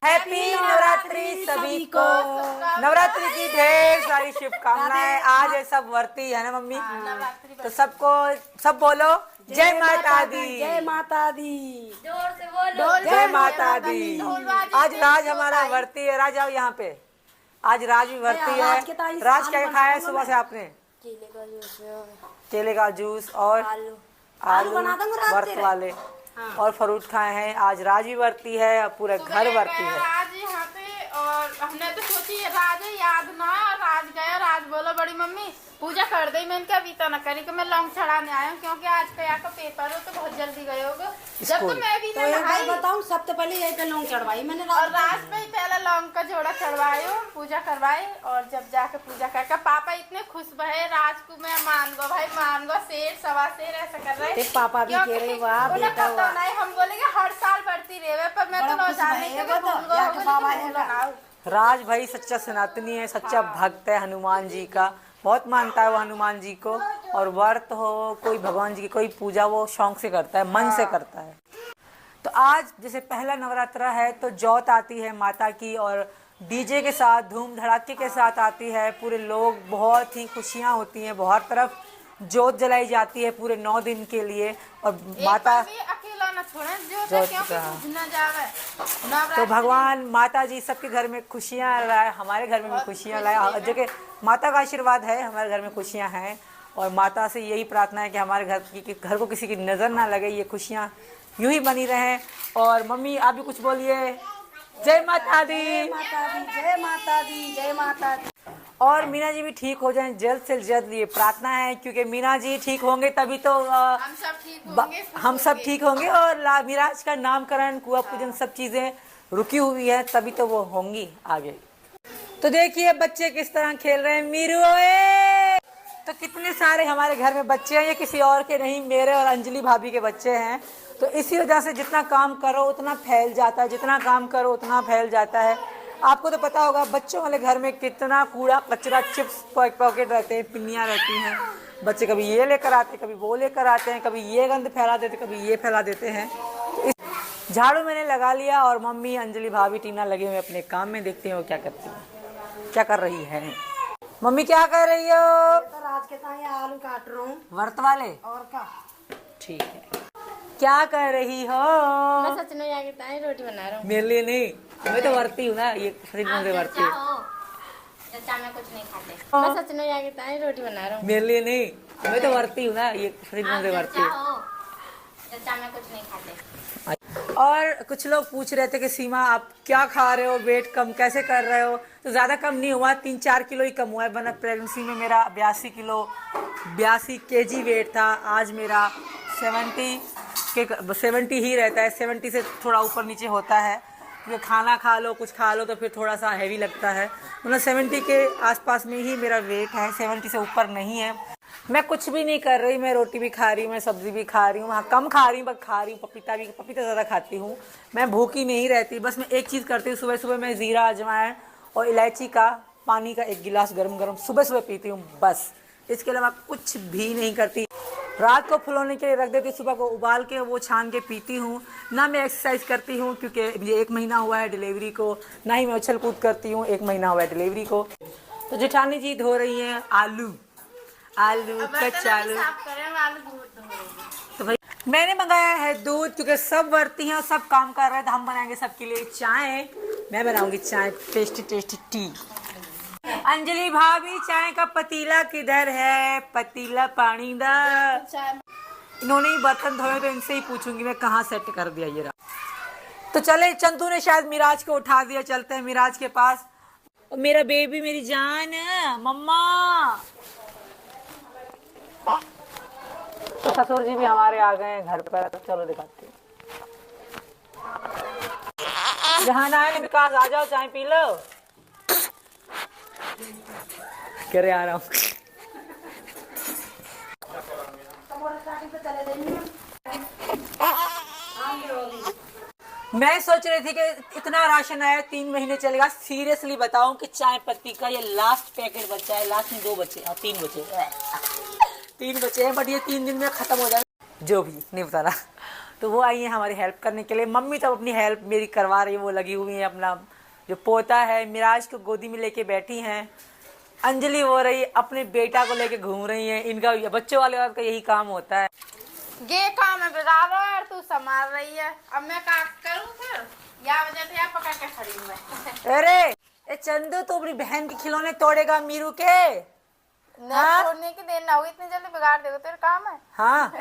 Happy Navratri सभी को। नवरात्रि की ढेर सारी शुभकामनाएं। आज है सब वर्ती है ना मम्मी, तो सबको सब बोलो जय माता दी, जय माता दी, जोर से बोलो जय माता दी। आज राज हमारा वर्ती है। राज आओ यहाँ पे। आज राज भी वर्ती है। राज क्या खाया है सुबह से आपने? केले का जूस और आलू वर्त वाले और फ्रूट खाए हैं। आज राज भी वर्ती है और पूरा घर वर्ती है। राज यहाँ पे और हमने तो सोची राज याद ना और राज गया। राज बोलो बड़ी मम्मी पूजा कर दे। मैं इनका बीता न करी कि मैं लौंग चढ़ाने आया हूँ, क्योंकि आज कया का पेपर हो तो बहुत जल्दी गए होगे। जब तो मैं भी बताऊँ सबसे पहले यही पे लौंग चढ़वाई मैंने और राज पे ही पहले लौंग का जोड़ा चढ़वायो, पूजा करवाई और जब जाके पूजा करके पापा इतने खुश भये। राज को मैं मान गो भाई, मान गो शेर सवा शेर ऐसा कर रहे। पापा भी कह रहे वाह बेटा वाह। नहीं हम बोलेंगे हर साल बढ़ती रहे, पर मैं तो न जाने। राज भाई सच्चा सनातनी है, सच्चा भक्त है हनुमान जी का। बहुत मानता है वो हनुमान जी को। और व्रत हो कोई भगवान जी की कोई पूजा वो शौक से करता है, मन से करता है। तो आज जैसे पहला नवरात्रा है तो जोत आती है माता की और डीजे के साथ धूम धड़ाके के साथ आती है। पूरे लोग बहुत ही खुशियाँ होती हैं, बहुत तरफ जोत जलाई जाती है पूरे 9 दिन के लिए। और माता अकेला न छोड़े जोत न जावे। तो भगवान माता जी सबके घर में खुशियाँ लाए, हमारे घर में भी खुशियाँ लाए। जो कि माता का आशीर्वाद है, हमारे घर में खुशियाँ हैं। और माता से यही प्रार्थना है कि हमारे घर को किसी की नज़र ना लगे, ये खुशियाँ यूं ही बनी रहें। और मम्मी आप भी कुछ बोलिए। जय माता दी, जय माता दी, जय माता दी। और मीना जी भी ठीक हो जाएं जल्द से जल्द, ये प्रार्थना है। क्योंकि मीना जी ठीक होंगे तभी तो हम सब ठीक होंगे। और मिराज का नामकरण कुआ पूजन सब चीज़ें रुकी हुई है, तभी तो वो होंगी आगे। तो देखिए बच्चे किस तरह खेल रहे हैं। मीरू तो कितने सारे हमारे घर में बच्चे हैं, ये किसी और के नहीं, मेरे और अंजलि भाभी के बच्चे हैं। तो इसी वजह से जितना काम करो उतना फैल जाता है, जितना काम करो उतना फैल जाता है। आपको तो पता होगा बच्चों वाले घर में कितना कूड़ा कचरा, चिप्स पॉकेट रहते हैं, पिन्नियाँ रहती हैं। बच्चे कभी ये लेकर आते हैं, कभी वो लेकर आते हैं, कभी ये गंद फैला देते, कभी ये फैला देते हैं। तो झाड़ू मैंने लगा लिया और मम्मी अंजलि भाभी टीना लगे हुए अपने काम में। देखते हैं वो क्या करती है, क्या कर रही है। मम्मी क्या कर रही हो? तो राज के साथ आलू काट रहा हूँ व्रत वाले। और क्या ठीक है। क्या कर रही हो? मैं सच में यहाँ की रोटी बना रहा हूँ। मेरे लिए नहीं, मैं तो वर्ती हूँ ना, ये वर्ती हूँ। मैं कुछ नहीं खाते। मैं सच में यहाँ की रोटी बना रहा हूँ। मेरे लिए नहीं, मैं तो वर्ती हूँ ना, ये वर्ती हूँ। मैं कुछ नहीं खाते। और कुछ लोग पूछ रहे थे कि सीमा आप क्या खा रहे हो, वेट कम कैसे कर रहे हो? तो ज़्यादा कम नहीं हुआ, 3-4 किलो ही कम हुआ है। वरना प्रेगनेंसी में मेरा 82 kg वेट था। आज मेरा 70 ही रहता है। 70 से थोड़ा ऊपर नीचे होता है, क्योंकि खाना खा लो कुछ खा लो तो फिर थोड़ा सा हैवी लगता है। मतलब 70 के आसपास में ही मेरा वेट है, 70 से ऊपर नहीं है। मैं कुछ भी नहीं कर रही, मैं रोटी भी खा रही हूँ, मैं सब्जी भी खा रही हूँ। हाँ कम खा रही हूँ, बस खा रही हूँ। पपीता ज़्यादा खाती हूँ। मैं भूखी नहीं रहती। बस मैं एक चीज़ करती हूँ, सुबह सुबह मैं ज़ीरा अजवाइन और इलायची का पानी का 1 गिलास गरम सुबह सुबह पीती हूँ, बस। इसके अलावा कुछ भी नहीं करती। रात को फुलाने के लिए रख देती, सुबह को उबाल के वो छान के पीती हूँ। ना मैं एक्सरसाइज करती हूँ, क्योंकि मुझे 1 महीना हुआ है डिलीवरी को, ना ही मैं उछल कूद करती हूँ, 1 महीना हुआ है डिलीवरी को। तो जेठानी जी धो रही हैं आलू कच्चालू। तो भाई मैंने मंगाया है दूध, क्योंकि सब वर्ती हैं और सब काम कर रहे हैं। तो हम बनाएंगे सबके लिए चाय। मैं बनाऊंगी चाय, टेस्टी टी। अंजलि भाभी चाय का पतीला किधर है? पतीला पानी दा। इन्होंने ही बर्तन धोए तो इनसे ही पूछूंगी मैं कहाँ सेट कर दिया ये रहा। तो चले, चंदू ने शायद मिराज को उठा दिया, चलते हैं मिराज के पास। मेरा बेबी, मेरी जान, मम्मा। तो ससुर जी भी हमारे आ गए हैं घर पर। तो चलो दिखाते हैं। जहाँ आए विकास आ जाओ, चाय पी लो। कह रहे आ रहा हूँ। मैं सोच रही थी कि इतना राशन आया 3 महीने चलेगा। सीरियसली बताऊं कि चाय पत्ती का ये लास्ट पैकेट बचा है। लास्ट में 2 बचे और 3 बचे 3 बचे हैं, बट ये 3 दिन में खत्म हो जाए। जो भी नहीं बताना। तो वो आई है हमारी हेल्प करने के लिए। मम्मी तो अपनी हेल्प मेरी करवा रही है, वो लगी हुई है, अपना जो पोता है मिराज को गोदी में लेके बैठी हैं। अंजलि हो रही अपने बेटा को लेके घूम रही है। इनका बच्चों वाले औरत का यही काम होता है। ये काम है बिगाड़ रहा है और तू संभाल रही है, अब मैं क्या करूँ फिर? या वजह से यहाँ पकड़ के खड़ी हूँ मैं। अरे ए चंदू, तू अपनी बहन के खिलौने तोड़ेगा मीरू के? नहीं छोड़ने की देर ना होगी, इतनी जल्दी बिगाड़ देगा, तेरा काम है। हाँ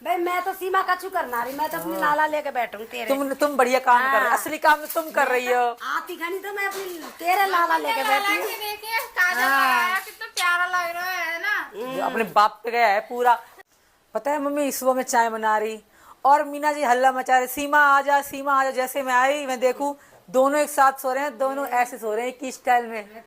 भाई मैं तो सीमा कछु करना रही, मैं तो अपनी लाला लेके बैठूं तेरे। तुम बढ़िया काम कर रहे हो, असली काम तो तुम कर रही हो। आती खनी तो मैं अपनी तेरे लाला लेके बैठी हूँ। देखिए काजल लगाया, कितना प्यारा लग रहा है ना। जो अपने बाप पे गया है पूरा। पता है मम्मी सुबह में चाय बना रही और मीना जी हल्ला मचा रहे, सीमा आ जा, सीमा आ जा। जैसे मैं आई मैं देखूं दोनों एक साथ सो रहे हैं, दोनों ऐसे सो रहे हैं कि स्टाइल में।